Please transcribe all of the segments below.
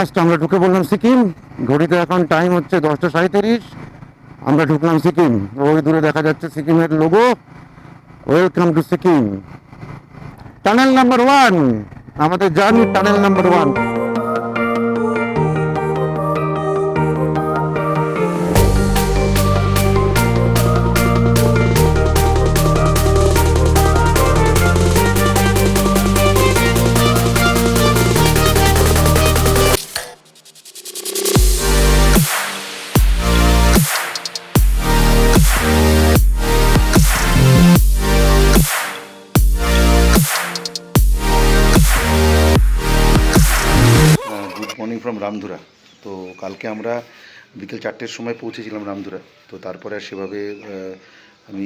Last আমরা ঢুকে বললাম সিকিম। ঘড়িতে এখন টাইম হচ্ছে 10:37। আমরা ঢুকলাম সিকিম। ওই দূরে দেখা যাচ্ছে সিকিমের logo. Welcome to Sikkim, tunnel number 1, আমাদের journey tunnel number 1। Good morning from Ramdhura. তো কালকে আমরা বিকেল 4টের সময় পৌঁছেছিলাম রামধুরা। তো তারপরে আর সেভাবে আমি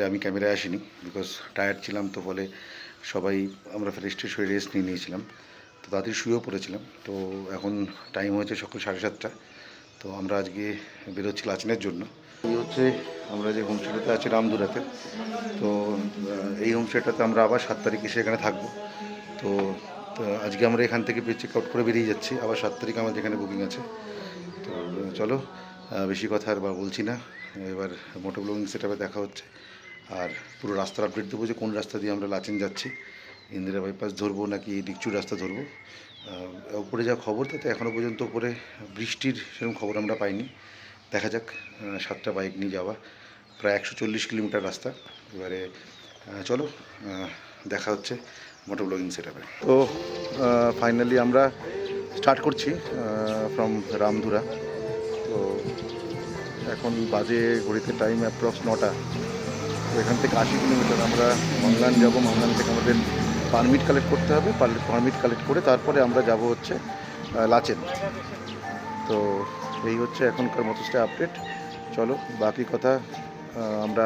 আমি ক্যামেরায় আসিনি, বিকজ টায়ার্ড ছিলাম। তো বলে সবাই আমরা ফ্রেশ ট্রেশ হয়ে রেস্ট নিয়েছিলাম। তো তাড়াতাড়ি শুয়েও পড়েছিলাম। তো এখন টাইম হয়েছে সকাল 7:30। তো আমরা আজকে বেরোচ্ছি লাচেনের জন্য। এই হচ্ছে আমরা যে হোমস্টেটাতে আছি রামধুরাতে। তো এই হোমস্টেটাতে আমরা আবার 7 তারিখ এসে এখানে থাকবো। তো তো আজকে আমরা এখান থেকে চেক আউট করে বেরিয়ে যাচ্ছি। আবার 7 তারিখ আমাদের এখানে বুকিং আছে। তো চলো, বেশি কথা আর বলছি না। এবার মোটো ব্লগিং সেটআপে দেখা হচ্ছে। আর পুরো রাস্তার আপডেট দেবো যে কোন রাস্তা দিয়ে আমরা লাচেন যাচ্ছি, ইন্দিরা বাইপাস ধরবো নাকি ডিকচুর রাস্তা ধরবো। উপরে যা খবর, তাতে এখনও পর্যন্ত উপরে বৃষ্টির সেরকম খবর আমরা পাইনি। দেখা যাক। 7টা বাইক নিয়ে যাওয়া, প্রায় 140 কিলোমিটার রাস্তা। এবারে চলো, দেখা হচ্ছে মোটো ব্লগিং সেটআপে। তো ফাইনালি আমরা স্টার্ট করছি ফ্রম রামধুরা। তো এখন বাজে ঘড়িতে টাইম অ্যাপ্রক্স 9টা। তো এখান থেকে 80 কিলোমিটার আমরা মাংলান যাব। মাংলান থেকে আমাদের পারমিট কালেক্ট করতে হবে। পারমিট কালেক্ট করে তারপরে আমরা যাব হচ্ছে লাচেন। তো এই হচ্ছে এখনকার মতোস্টে আপডেট। চলো, বাকি কথা আমরা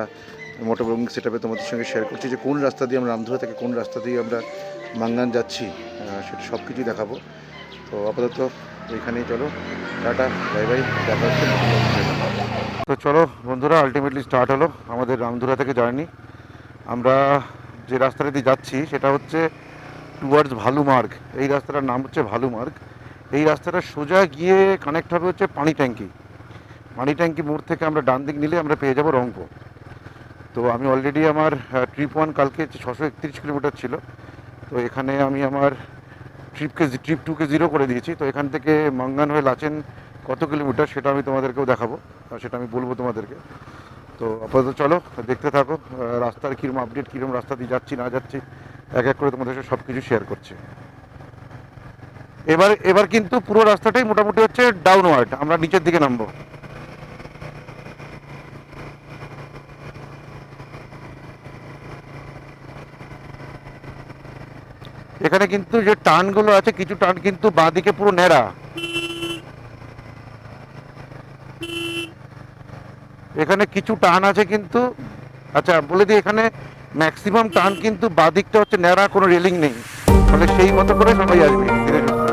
মোটো ব্লগিং সেটআপে তোমাদের সঙ্গে শেয়ার করছি যে কোন রাস্তা দিয়ে আমরা রামধুরা থেকে কোন রাস্তা দিয়ে আমরা মাঙ্গান যাচ্ছি, সেটা সব কিছুই দেখাবো। তো আপাতত এইখানেই, চলো, টাটা, বাই বাই, দেখা হচ্ছে। তো চলো বন্ধুরা, আলটিমেটলি স্টার্ট হলো আমাদের রামধুরা থেকে জার্নি। আমরা যে রাস্তাটা দিয়ে যাচ্ছি সেটা হচ্ছে টুয়ার্ডস ভালুমার্গ। এই রাস্তাটার নাম হচ্ছে ভালুমার্গ। এই রাস্তাটা সোজা গিয়ে কানেক্ট হবে হচ্ছে পানি ট্যাঙ্কি মোড় থেকে আমরা ডান দিক নিলে আমরা পেয়ে যাবো রংপুর। তো আমি অলরেডি আমার ট্রিপ 1 কালকে 631 কিলোমিটার ছিল। তো এখানে আমি আমার ট্রিপ 2কে 0 করে দিয়েছি। তো এখান থেকে মাঙ্গান হয়ে লাচেন কত কিলোমিটার সেটা আমি তোমাদেরকেও দেখাবো, সেটা আমি বলবো তোমাদেরকে। তো আপাতত চলো দেখতে থাকো রাস্তার কীরকম আপডেট, কীরকম রাস্তা দিয়ে যাচ্ছি না যাচ্ছি, এক এক করে তোমাদের সাথে সব কিছু শেয়ার করছি। এবার কিন্তু পুরো রাস্তাটাই মোটামুটি হচ্ছে ডাউনওয়ার্ড, আমরা নিচের দিকে নামবো। এখানে কিন্তু যে টার্নগুলো আছে, কিছু টার্ন কিন্তু বাঁদিকে পুরো ন্যাড়া। এখানে কিছু টার্ন আছে কিন্তু, আচ্ছা বলে দিই, এখানে ম্যাক্সিমাম টার্ন কিন্তু বাঁদিকটা হচ্ছে ন্যাড়া, কোনো রেলিং নেই। ফলে সেই মতো করে সবাই আসবে ধীরে ধীরে।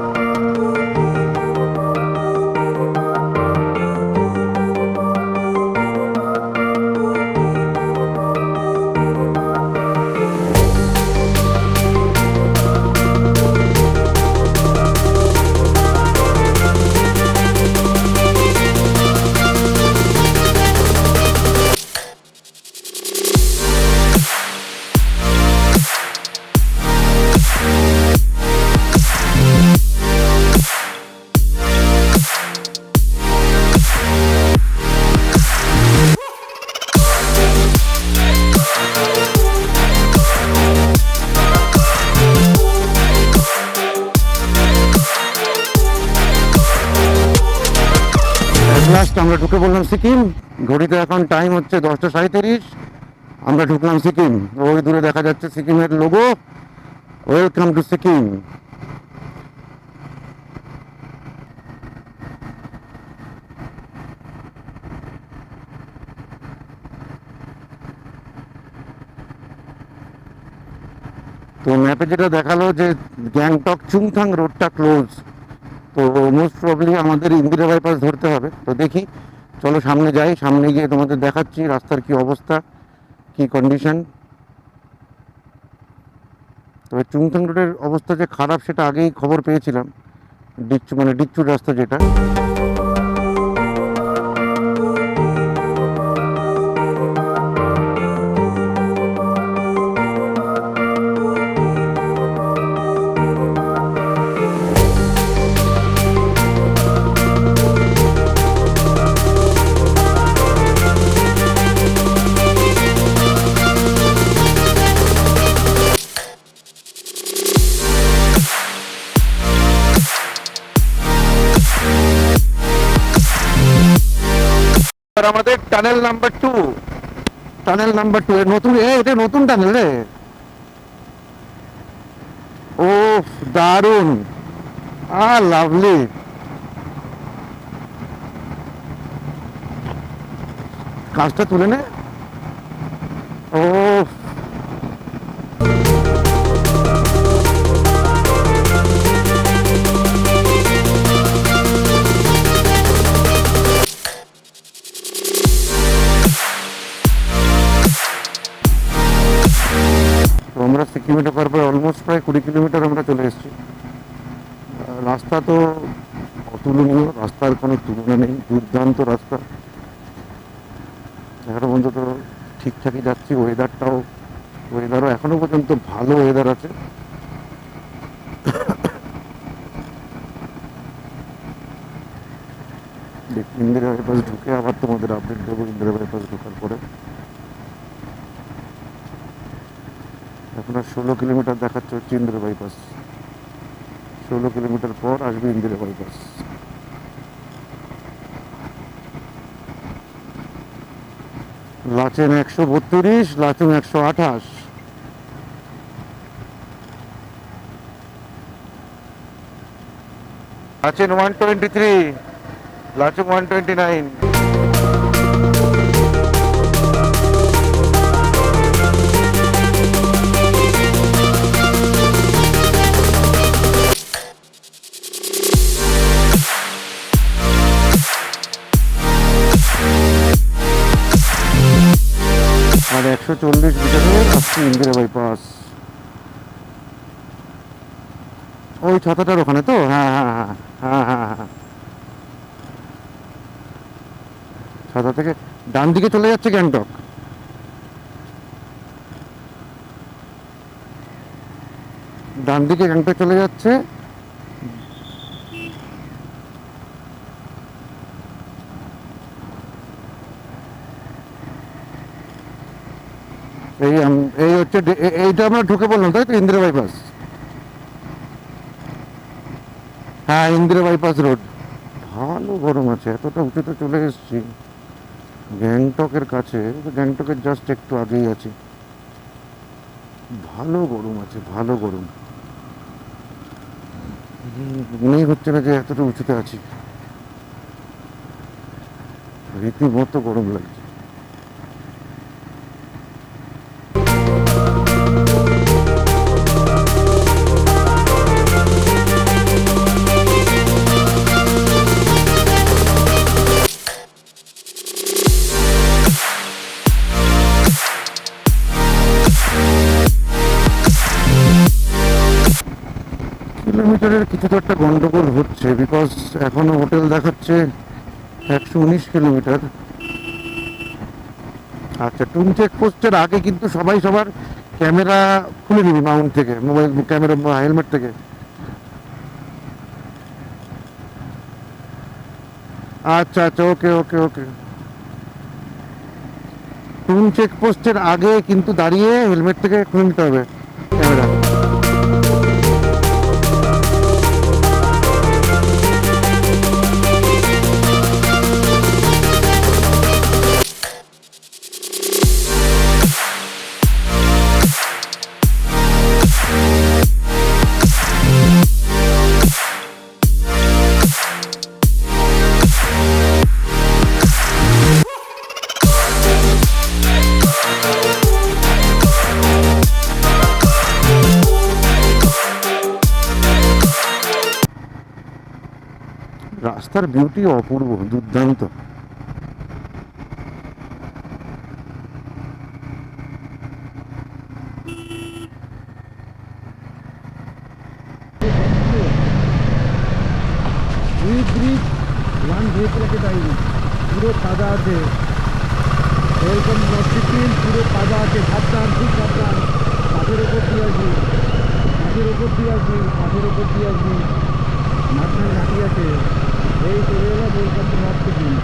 লাস্ট আমরা ঢুকে বললাম সিকিম। ঘড়িতে এখন টাইম হচ্ছে 10:37। আমরা ঢুকলাম সিকিম। ওই দূরে দেখা যাচ্ছে সিকিমের লোগো। Welcome to Sikkim. তো ম্যাপে যেটা দেখালো যে গ্যাংটক চুংথাং রোডটা ক্লোজ। তো মোস্ট প্রবলি আমাদের ইন্দিরা বাইপাস ধরতে হবে। তো দেখি, চলো সামনে যাই, সামনে গিয়ে তোমাদের দেখাচ্ছি রাস্তার কি অবস্থা, কি কন্ডিশন। তবে চুংথাং রোডের অবস্থা যে খারাপ সেটা আগেই খবর পেয়েছিলাম। ডিচ্ছু মানে ডিচ্ছুর রাস্তা যেটা। আর আমাদের টানেল নাম্বার 2, টানেল নাম্বার 2 নতুন, এটা নতুন টানেল রে। ও দারুন, লাভলি। কাজটা তুলে নে। ও তো আমরা সিকিমে ঢোকার পর অলমোস্ট প্রায় 20 কিলোমিটার আমরা চলে এসেছি। রাস্তা তো অতুলনীয়, রাস্তার কোনো তুলনা নেই, দুর্দান্ত রাস্তা। এখনো পর্যন্ত তো ঠিকঠাকই যাচ্ছি, ওয়েদারও এখনো পর্যন্ত ভালো ওয়েদার আছে। ইন্দিরা বাইপাস ঢুকে আবার তোমাদের আপডেট দেবো ইন্দিরা বাইপাস ঢোকার পরে। এখন আর 16 কিলোমিটার দেখাচ্ছে হচ্ছে ইন্দিরা বাইপাস, 16 কিলোমিটার পর আসবে ইন্দিরা বাইপাস। লাচেন 132, লাচুং 128। লাচেন 123, লাচুং 129। আর 140 মিটারে আসছে ইন্দিরা বাইপাস। ওই ছাতাটার ওখানে তো, হ্যাঁ হ্যাঁ হ্যাঁ হ্যাঁ হ্যাঁ হ্যাঁ। ছাতা থেকে ডান দিকে চলে যাচ্ছে গ্যাংটক। ডান দিকে গ্যাংটক চলে যাচ্ছে। এই হচ্ছে এইটা আমরা ঢুকে পড়লাম, তাই তো ইন্দিরা বাইপাস। হ্যাঁ ইন্দিরা বাইপাস রোড। ভালো গরম আছে, এতটা উঁচুতে চলে এসেছি গ্যাংটকের কাছে, গ্যাংটকের জাস্ট একটু আগেই আছে। ভালো গরম আছে, ভালো গরম। মনেই হচ্ছে না যে এতটা উঁচুতে আছি, রীতিমতো গরম লাগছে। কিলোমিটারের কিছু তো একটা গন্ডগোল হচ্ছে, বিকজ এখনো হোটেল দেখাচ্ছে 119 কিলোমিটার। আচ্ছা, টুং চেকপোস্টের আগে কিন্তু সবাই সবার ক্যামেরা খুলে নিবি মাউন্ট থেকে, মোবাইল ক্যামেরা হেলমেট থেকে। আচ্ছা আচ্ছা, ওকে ওকে ওকে। টুং চেকপোস্টের আগে কিন্তু দাঁড়িয়ে হেলমেট থেকে খুলে নিতে হবে ক্যামেরা। রাস্তার বিউটি অপূর্ব, দুর্দান্ত। ধান ধুয়ে ফেলেছে যায়নি, পুরো তাজা আছে। ওয়েলকাম নর্থ সিকিম, পুরো তাজা আছে। সাবধান, খুব সাবধান, কাঠের ওপর দিয়ে আসবি, কাঠের ওপর দিয়ে আসবি, কাঠের ওপর দিয়ে আসবি। মাঝখানে মাটি আছে। এই চলে এলাম ওয়েলকাম টু নর্থ সিকিম।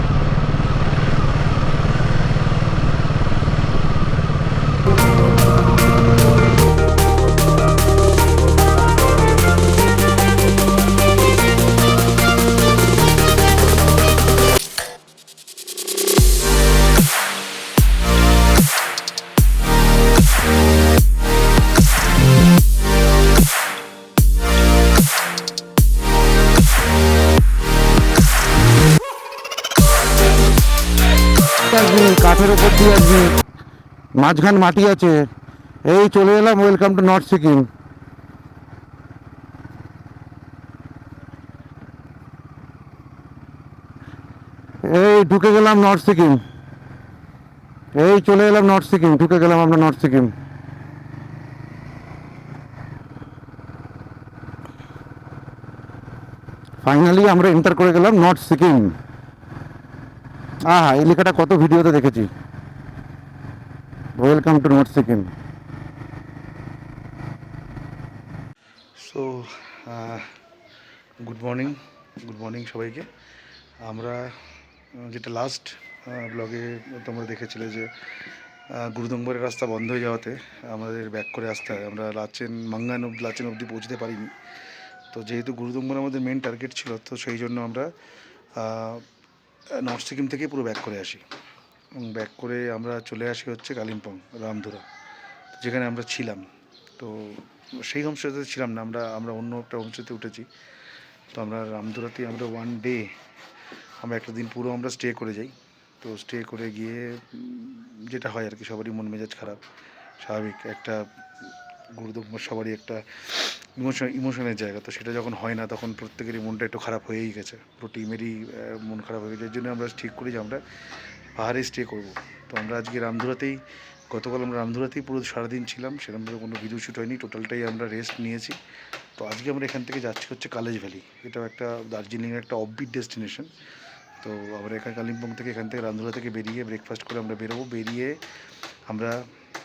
আসবি, কাঠের উপর দিয়ে আসবি, মাঝখান মাটি আছে। এই চলে এলাম ওয়েলকাম টু নর্থ সিকিম। এই ঢুকে গেলাম নর্থ সিকিম। এই চলে এলাম নর্থ সিকিম, ঢুকে গেলাম আমরা নর্থ সিকিম। ফাইনালি আমরা এন্টার করে গেলাম নর্থ সিকিম। এই লেখাটা কত ভিডিওতে দেখেছি, welcome to north Sikkim. So good morning সবাইকে। আমরা যেটা লাস্ট ব্লগে তোমরা দেখেছিলে যে গুরুদম্বরের রাস্তা বন্ধ হয়ে যাওয়াতে আমাদের ব্যাক করে আসতে হয়। আমরা লাচেন অবধি পৌঁছতে পারিনি। তো যেহেতু গুরুদম্বর আমাদের মেন টার্গেট ছিল, তো সেই জন্য আমরা নর্থ সিকিম থেকে পুরো ব্যাক করে আসি, এবং ব্যাক করে আমরা চলে আসি হচ্ছে কালিম্পং, রামধুরা, যেখানে আমরা ছিলাম। তো সেই হোমস্টেতে ছিলাম না, আমরা অন্য একটা হোমস্টেতে উঠেছি। তো আমরা রামধুরাতেই আমরা ওয়ান ডে, আমরা একটা দিন পুরো আমরা স্টে করে যাই। তো স্টে করে গিয়ে যেটা হয় আর কি, সবারই মন মেজাজ খারাপ, স্বাভাবিক। একটা গুরুদম্বর সবারই একটা ইমোশনের জায়গা, তো সেটা যখন হয় না তখন প্রত্যেকেরই মনটা একটু খারাপ হয়েই গেছে, পুরো টিমেরই মন খারাপ হয়ে গেছে। এর জন্য আমরা ঠিক করি যে আমরা পাহাড়ে স্টে করব। তো আমরা আজকে গতকাল আমরা রামধুরাতেই পুরো সারাদিন ছিলাম, সেরকমভাবে কোনো ভিডিও শ্যুট হয়নি, টোটালটাই আমরা রেস্ট নিয়েছি। তো আজকে আমরা এখান থেকে যাচ্ছি হচ্ছে কালেজ ভ্যালি। এটাও একটা দার্জিলিংয়ের একটা অফবিট ডেস্টিনেশন। তো আমরা কালিম্পং থেকে, এখান থেকে রামধুরা থেকে বেরিয়ে ব্রেকফাস্ট করে আমরা বেরোবো। বেরিয়ে আমরা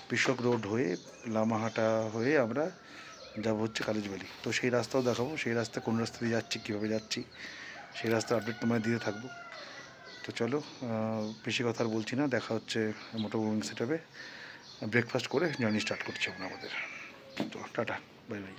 কৃষক রোড হয়ে, লামাহাটা হয়ে আমরা যাবো হচ্ছে কালেজ ভ্যালি। তো সেই রাস্তাও দেখাবো, সেই রাস্তা কোন রাস্তা দিয়ে যাচ্ছি, কীভাবে যাচ্ছি, সেই রাস্তার আপডেট তোমায় দিতে থাকবো। তো চলো, বেশি কথা আর বলছি না, দেখা হচ্ছে মোটো ব্লগিং সেটআপে। ব্রেকফাস্ট করে জার্নি স্টার্ট করছি আমরা আমাদের। তো টাটা, বাই বাই।